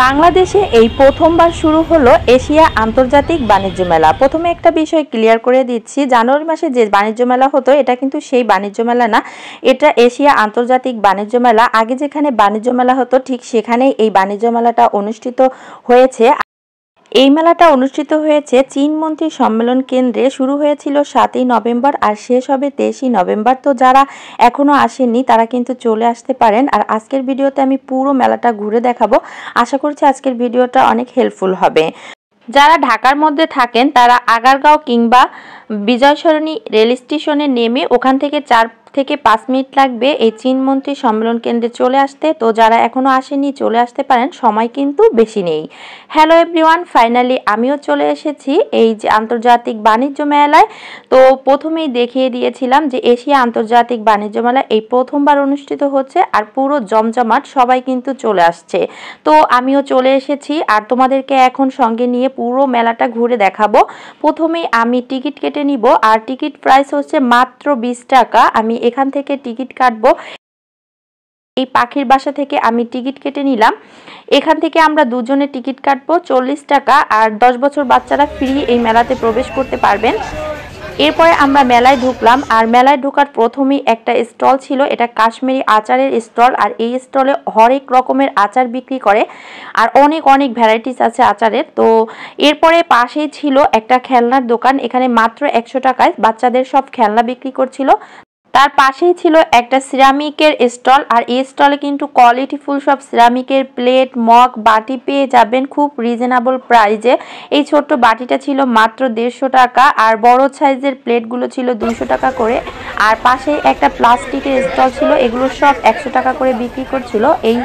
বাংলাদেশে এই প্রথমবার শুরু হলো এশিয়া আন্তর্জাতিক বাণিজ্য মেলা। প্রথমে একটা বিষয় ক্লিয়ার করে দিচ্ছি, জানুয়ারি মাসে যে বাণিজ্য মেলা হতো এটা কিন্তু সেই বাণিজ্য মেলা না, এটা এশিয়া আন্তর্জাতিক বাণিজ্য মেলা। আগে যেখানে বাণিজ্য মেলা হতো ঠিক সেখানেই এই বাণিজ্য মেলাটা অনুষ্ঠিত হয়েছে। এই মেলাটা অনুষ্ঠিত হয়েছে চীন মন্ত্রী সম্মেলন কেন্দ্রে। শুরু হয়েছিল 7ই নভেম্বর আর শেষ হবে 23ই নভেম্বর। তো যারা এখনো আসেননি তারা কিন্তু চলে আসতে পারেন। আর আজকের ভিডিওতে আমি পুরো মেলাটা ঘুরে দেখাবো। আশা করছি আজকের ভিডিওটা অনেক হেল্পফুল হবে। যারা ঢাকার মধ্যে থাকেন তারা আগারগাঁও কিংবা বিজয় সরণি রেল স্টেশনে নেমে ওখান থেকে 4 থেকে 5 মিনিট লাগবে এই চীন মন্ত্রী সম্মেলন কেন্দ্রে চলে আসতে। তো যারা এখনো আসেনি চলে আসতে পারেন, সময় কিন্তু বেশি নেই। হ্যালো এভরিওয়ান, ফাইনালি আমিও চলে এসেছি এই যে আন্তর্জাতিক বাণিজ্য মেলায়। তো প্রথমেই দেখিয়ে দিয়েছিলাম যে এশিয়া আন্তর্জাতিক বাণিজ্য মেলা এই প্রথমবার অনুষ্ঠিত হচ্ছে আর পুরো জমজমাট, সবাই কিন্তু চলে আসছে। তো আমিও চলে এসেছি আর তোমাদেরকে এখন সঙ্গে নিয়ে পুরো মেলাটা ঘুরে দেখাবো। প্রথমেই আমি টিকিট কেটে নিব আর টিকিট প্রাইস হচ্ছে মাত্র 20 টাকা। আমি এখান থেকে টিকিট কাটবো। এই পাখির বাসা থেকে আমি টিকিট কেটে নিলাম। এখান থেকে আমরা দুজনে টিকিট কাটবো 40 টাকা আর 10 বছর বাচ্চারা ফ্রি এই মেলাতে প্রবেশ করতে পারবেন। এরপরে আমরা মেলায় ঢুকলাম আর মেলায় ঢোকার প্রথমেই একটা স্টল ছিল, এটা কাশ্মীরি আচারের স্টল। আর এই স্টলে হরেক রকমের আচার বিক্রি করে আর অনেক অনেক ভ্যারাইটিস আছে আচারের। তো এরপরে পাশেই ছিল একটা খেলনার দোকান, এখানে মাত্র 100 টাকায় বাচ্চাদের সব খেলনা বিক্রি করছিল। তার পাশেই ছিল একটা সিরামিকের স্টল আর এই স্টলে কিন্তু কোয়ালিটিফুল সব সিরামিকের প্লেট, মগ, বাটি পেয়ে যাবেন খুব রিজনেবল প্রাইজে। এই ছোট্ট বাটিটা ছিল মাত্র 150 টাকা আর বড় সাইজের প্লেটগুলো ছিল 200 টাকা করে। আর পাশে একটা প্লাস্টিকের স্টল ছিল, এগুলো সব 100 টাকা করে বিক্রি করছিল। এই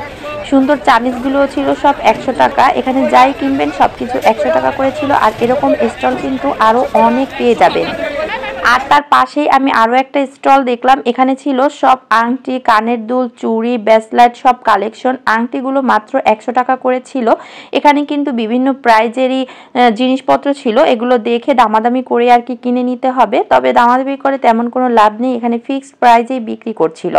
সুন্দর চামিচগুলো ছিল সব 100 টাকা। এখানে যাই কিনবেন সব কিছু 100 টাকা করে ছিল। আর এরকম স্টল কিন্তু আরও অনেক পেয়ে যাবেন। আর তার পাশেই আমি আরও একটা স্টল দেখলাম, এখানে ছিল সব আংটি, কানের দুল, চুড়ি, ব্রেসলেট সব কালেকশন। আংটিগুলো মাত্র 100 টাকা করে ছিল। এখানে কিন্তু বিভিন্ন প্রাইজেরই জিনিসপত্র ছিল, এগুলো দেখে দামাদামি করে আর কি কিনে নিতে হবে। তবে দামাদামি করে তেমন কোনো লাভ নেই, এখানে ফিক্সড প্রাইজেই বিক্রি করছিল।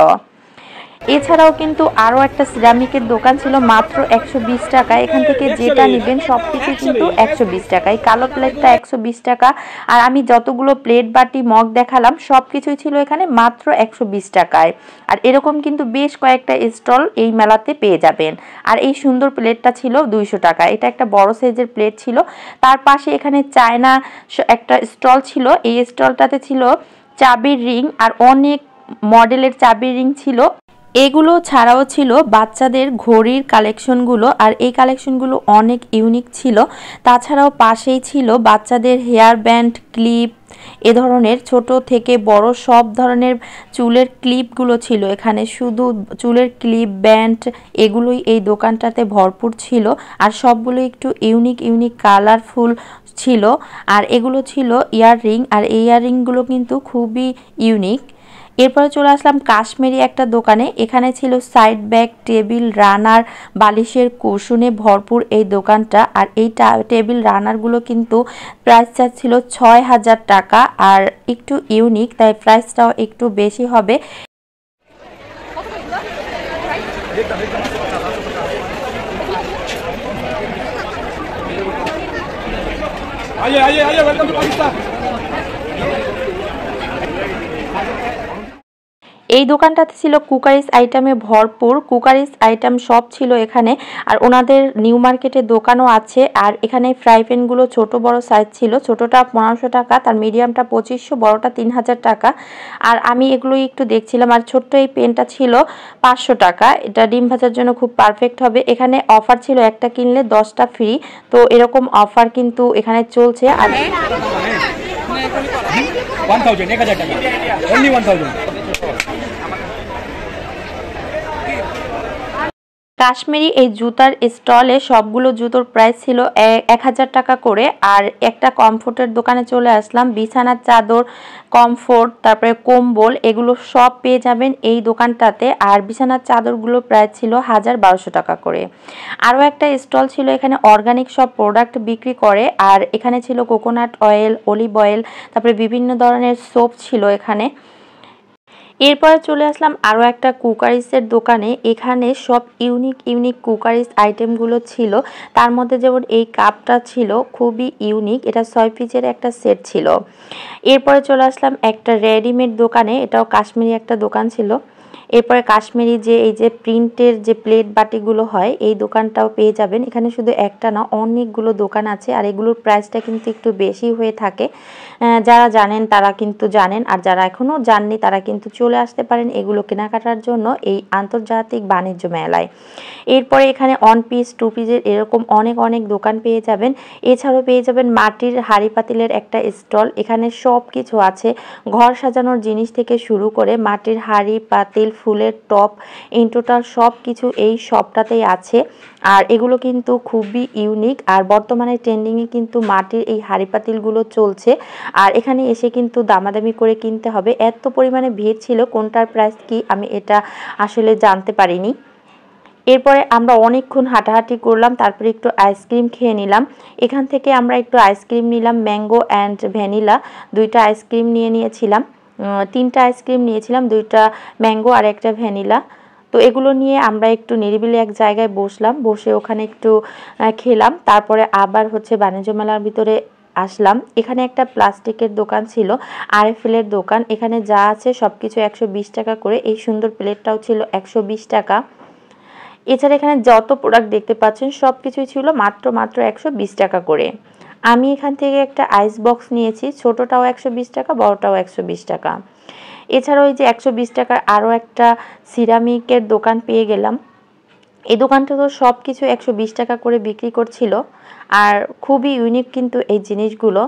এছাড়াও কিন্তু আরও একটা সিরামিকের দোকান ছিল মাত্র 120 টাকা। এখান থেকে যেটা নেবেন সব কিছু কিন্তু 120 টাকায়। কালো প্লেটটা 120 টাকা আর আমি যতগুলো প্লেট, বাটি, মগ দেখালাম সব কিছুই ছিল এখানে মাত্র 120 টাকায়। আর এরকম কিন্তু বেশ কয়েকটা স্টল এই মেলাতে পেয়ে যাবেন। আর এই সুন্দর প্লেটটা ছিল 200 টাকা, এটা একটা বড় সাইজের প্লেট ছিল। তার পাশে এখানে চায়না একটা স্টল ছিল, এই স্টলটাতে ছিল চাবির রিং আর অনেক মডেলের চাবির রিং ছিল। এগুলো ছাড়াও ছিল বাচ্চাদের ঘড়ির কালেকশনগুলো আর এই কালেকশনগুলো অনেক ইউনিক ছিল। তাছাড়াও পাশেই ছিল বাচ্চাদের হেয়ার ব্যান্ড, ক্লিপ, এ ধরনের ছোট থেকে বড় সব ধরনের চুলের ক্লিপগুলো ছিল এখানে। শুধু চুলের ক্লিপ, ব্যান্ড এগুলোই এই দোকানটাতে ভরপুর ছিল আর সবগুলো একটু ইউনিক ইউনিক কালারফুল ছিল। আর এগুলো ছিল ইয়াররিং আর এই ইয়াররিংগুলো কিন্তু খুবই ইউনিক। এরপরে চলে আসলাম কাশ্মীরি একটা দোকানে, এখানে ছিল সাইড ব্যাগ, টেবিল রানার, বালিশের কুশনে ভরপুর এই দোকানটা। আর এই টেবিল রানারগুলো কিন্তু প্রাইস চার্জ ছিল 6000 টাকা আর একটু ইউনিক তাই প্রাইসটাও একটু বেশি হবে। এই দোকানটাতে ছিল কুকারিজ আইটেমে ভরপুর, কুকারিজ আইটেম সব ছিল এখানে। আর ওনাদের নিউ মার্কেটে দোকানও আছে। আর এখানে ফ্রাই প্যানগুলো ছোট বড় সাইজ ছিল, ছোটটা 1500 টাকা, তার মিডিয়ামটা 2500, বড়টা 3000 টাকা। আর আমি এগুলোই একটু দেখছিলাম। আর ছোট্ট এই পেনটা ছিল 500 টাকা, এটা ডিম ভাজার জন্য খুব পারফেক্ট হবে। এখানে অফার ছিল একটা কিনলে 10টা ফ্রি, তো এরকম অফার কিন্তু এখানে চলছে। আর 1000 টাকা, only 1000। কাশ্মীরি এই জুতার স্টলে সবগুলো জুতোর প্রাইস ছিল 1000 টাকা করে। আর একটা কমফোর্টের দোকানে চলে আসলাম, বিছানার চাদর, কমফোর্ট, তারপরে কম্বল এগুলো সব পেয়ে যাবেন এই দোকানটাতে। আর বিছানার চাদরগুলো প্রাইস ছিল 1200 টাকা করে। আরও একটা স্টল ছিল, এখানে অর্গানিক সব প্রোডাক্ট বিক্রি করে। আর এখানে ছিল কোকোনাট অয়েল, অলিভ অয়েল, তারপরে বিভিন্ন ধরনের সোপ ছিল এখানে। এরপরে চলে আসলাম আরও একটা কুকারিসের দোকানে। এখানে সব ইউনিক কুকারিস আইটেমগুলো ছিল। তার মধ্যে যেমন এই কাপটা ছিল খুবই ইউনিক, এটা 6 পিসের একটা সেট ছিল। এরপরে চলে আসলাম একটা রেডিমেড দোকানে, এটাও কাশ্মীরি একটা দোকান ছিল। এরপরে কাশ্মীরি যে এই যে প্রিন্টের যে প্লেট বাটিগুলো হয় এই দোকানটাও পেয়ে যাবেন। এখানে শুধু একটা না, অনেকগুলো দোকান আছে, আর এগুলোর প্রাইসটা কিন্তু একটু বেশি হয়ে থাকে। যারা জানেন তারা কিন্তু জানেন, আর যারা এখনও জাননি তারা কিন্তু চলে আসতে পারেন এগুলো কেনাকাটার জন্য এই আন্তর্জাতিক বাণিজ্য মেলায়। এরপরে এখানে 1 পিস 2 পিসের এরকম অনেক দোকান পেয়ে যাবেন। এছাড়াও পেয়ে যাবেন মাটির হাঁড়ি পাতিলের একটা স্টল। এখানে সব কিছু আছে, ঘর সাজানোর জিনিস থেকে শুরু করে মাটির হাঁড়ি পাতিল, ফুলের টপ, ইন টোটাল সব কিছু এই শপটাতেই আছে। আর এগুলো কিন্তু খুবই ইউনিক, আর বর্তমানে ট্রেন্ডিংয়ে কিন্তু মাটির এই হাঁড়ি পাতিলগুলো চলছে। আর এখানে এসে কিন্তু দামাদামি করে কিনতে হবে, এত পরিমাণে ভিড় ছিল, কোনটার প্রাইস কি আমি এটা আসলে জানতে পারিনি। এরপরে আমরা অনেকক্ষণ হাঁটাহাঁটি করলাম, তারপরে একটু আইসক্রিম খেয়ে নিলাম। এখান থেকে আমরা একটু আইসক্রিম নিলাম, ম্যাঙ্গো অ্যান্ড ভ্যানিলা, 2টা আইসক্রিম নিয়েছিলাম। 3টা আইসক্রিম নিয়েছিলাম, 2টা ম্যাঙ্গো আর একটা ভ্যানিলা। তো এগুলো নিয়ে আমরা একটু নিরিবিলি এক জায়গায় বসলাম, বসে ওখানে একটু খেলাম। তারপরে আবার হচ্ছে বাণিজ্য মেলার ভিতরে আসলাম। এখানে একটা প্লাস্টিকের দোকান ছিল, আরএফএলের দোকান। এখানে যা আছে সব কিছু 120 টাকা করে। এই সুন্দর প্লেটটাও ছিল 120 টাকা। এছাড়া এখানে যত প্রোডাক্ট দেখতে পাচ্ছেন সব কিছুই ছিল মাত্র 120 টাকা করে। আমি এখান থেকে একটা আইস বক্স নিয়েছি, ছোটোটাও 120 টাকা, বড়টাও 120 টাকা। এছাড়াও এই যে 120 টাকার আরও একটা সিরামিকের দোকান পেয়ে গেলাম। এই দোকানটা তো সব কিছু 120 টাকা করে বিক্রি করছিল, আর খুবই ইউনিক কিন্তু এই জিনিসগুলো।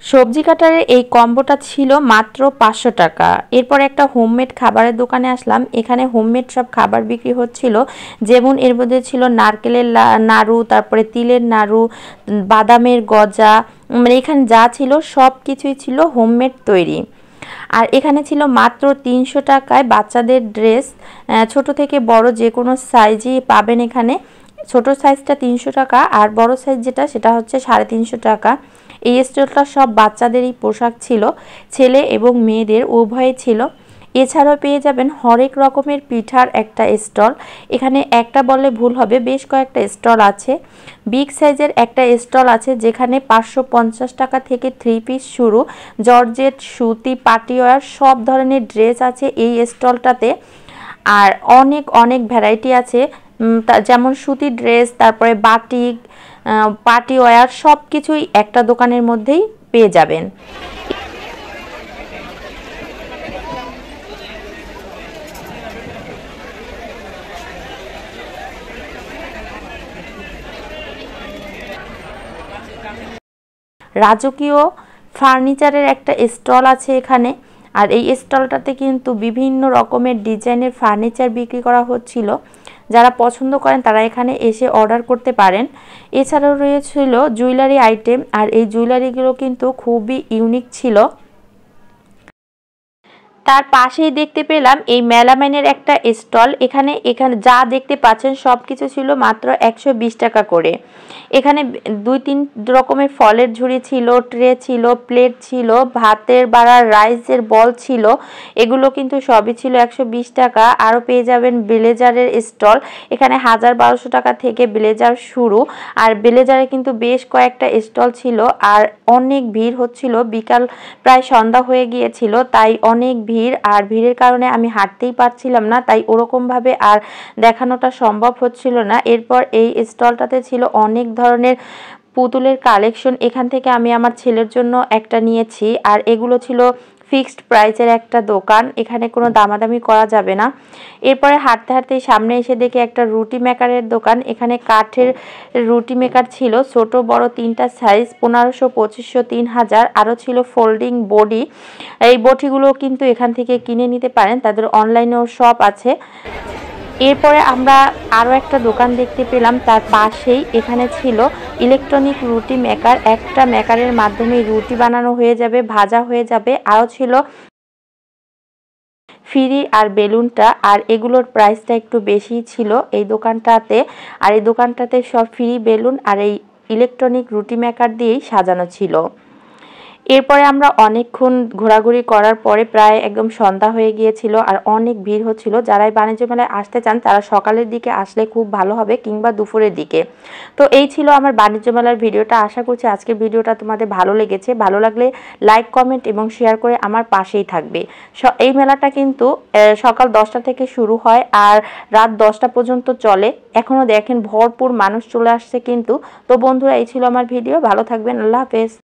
সবজি কাটারের এই কম্বোটা ছিল মাত্র 500 টাকা। এরপর একটা হোমমেড খাবারের দোকানে আসলাম। এখানে হোমমেড সব খাবার বিক্রি হচ্ছিল, যেমন এর মধ্যে ছিল নারকেলের নাড়ু, তারপরে তিলের নাড়ু, বাদামের গজা, মানে এখানে যা ছিল সব কিছুই ছিল হোমমেড তৈরি। আর এখানে ছিল মাত্র 300 টাকায় বাচ্চাদের ড্রেস, ছোট থেকে বড় যে কোনো সাইজই পাবেন এখানে। ছোট সাইজটা 300 টাকা, আর বড় সাইজ যেটা সেটা হচ্ছে 350 টাকা। এই স্টলটা সব বাচ্চাদেরই পোশাক ছিল, ছেলে এবং মেয়েদের উভয়ই ছিল। এছাড়াও পেয়ে যাবেন হরেক রকমের পিঠার একটা স্টল। এখানে একটা বললে ভুল হবে, বেশ কয়েকটা স্টল আছে। বিগ সাইজের একটা স্টল আছে যেখানে 550 টাকা থেকে 3 পিস শুরু, জর্জেট, সুতি, পার্টিওয়ার সব ধরনের ড্রেস আছে এই স্টলটাতে। আর অনেক ভ্যারাইটি আছে, যেমন সুতি ড্রেস, তারপরে বাটিক, পার্টি ওয়্যার সব কিছুই একটা দোকানের মধ্যেই পেয়ে যাবেন। রাজকীয় ফার্নিচারের একটা স্টল আছে এখানে, আর এই স্টলটাতে কিন্তু বিভিন্ন রকমের ডিজাইনের ফার্নিচার বিক্রি করা হচ্ছিল। যারা পছন্দ করেন তারা এখানে এসে অর্ডার করতে পারেন। এছাড়াও রয়েছিল জুয়েলারি আইটেম, আর এই জুয়েলারিগুলো কিন্তু খুবই ইউনিক ছিল। তার পাশেই দেখতে পেলাম এই মেলামাইনের একটা স্টল। এখানে যা দেখতে পাচ্ছেন সব কিছু ছিল মাত্র 120 টাকা করে। এখানে 2-3 রকমের ফলের ঝুড়ি ছিল, ট্রে ছিল, প্লেট ছিল, ভাতের বাড়া, রাইসের বল ছিল। এগুলো কিন্তু সবই ছিল 120 টাকা। আরও পেয়ে যাবেন ব্লেজারের স্টল। এখানে 1000-1200 টাকা থেকে ব্লেজার শুরু, আর ব্লেজারে কিন্তু বেশ কয়েকটা স্টল ছিল। আর অনেক ভিড় হচ্ছিল, বিকাল প্রায় সন্ধ্যা হয়ে গিয়েছিল, তাই অনেক ভিড়, আর ভিড়ের কারণে আমি হাঁটতেই পারছিলাম না, তাই ওরকমভাবে আর দেখানোটা সম্ভব হচ্ছিল না। এরপর এই স্টলটাতে ছিল অনেক ধরনের পুতুলের কালেকশন। এখান থেকে আমি আমার ছেলের জন্য একটা নিয়েছি, আর এগুলো ছিল ফিক্সড প্রাইসের একটা দোকান, এখানে কোনো দামাদামি করা যাবে না। এরপরে হাঁটতে সামনে এসে দেখি একটা রুটি মেকারের দোকান। এখানে কাঠের রুটি মেকার ছিল, ছোট বড় 3টা সাইজ, 1500, 2500, 3000। আরও ছিল ফোল্ডিং বডি। এই বটিগুলো কিন্তু এখান থেকে কিনে নিতে পারেন, তাদের অনলাইনেও শপ আছে। এরপরে আমরা আরও একটা দোকান দেখতে পেলাম, তার পাশেই এখানে ছিল ইলেকট্রনিক রুটি মেকার। একটা মেকারের মাধ্যমে রুটি বানানো হয়ে যাবে, ভাজা হয়ে যাবে। আরও ছিল ফ্রি আর বেলুনটা, আর এগুলোর প্রাইসটা একটু বেশি ছিল এই দোকানটাতে। আর এই দোকানটাতে সব ফ্রি বেলুন আর এই ইলেকট্রনিক রুটি মেকার দিয়েই সাজানো ছিল। এরপরে আমরা অনেকক্ষণ ঘোরাঘুরি করার পরে প্রায় একদম সন্ধ্যা হয়ে গিয়েছিল আর অনেক ভিড় হচ্ছিল। যারা এই বাণিজ্য মেলায় আসতে চান তারা সকালের দিকে আসলে খুব ভালো হবে, কিংবা দুপুরের দিকে। তো এই ছিল আমার বাণিজ্য মেলার ভিডিওটা। আশা করছি আজকের ভিডিওটা তোমাদের ভালো লেগেছে। ভালো লাগলে লাইক, কমেন্ট এবং শেয়ার করে আমার পাশেই থাকবে। এই মেলাটা কিন্তু সকাল 10টা থেকে শুরু হয় আর রাত 10টা পর্যন্ত চলে। এখনও দেখেন ভরপুর মানুষ চলে আসছে কিন্তু। তো বন্ধুরা, এই ছিল আমার ভিডিও। ভালো থাকবেন। আল্লাহ হাফেজ।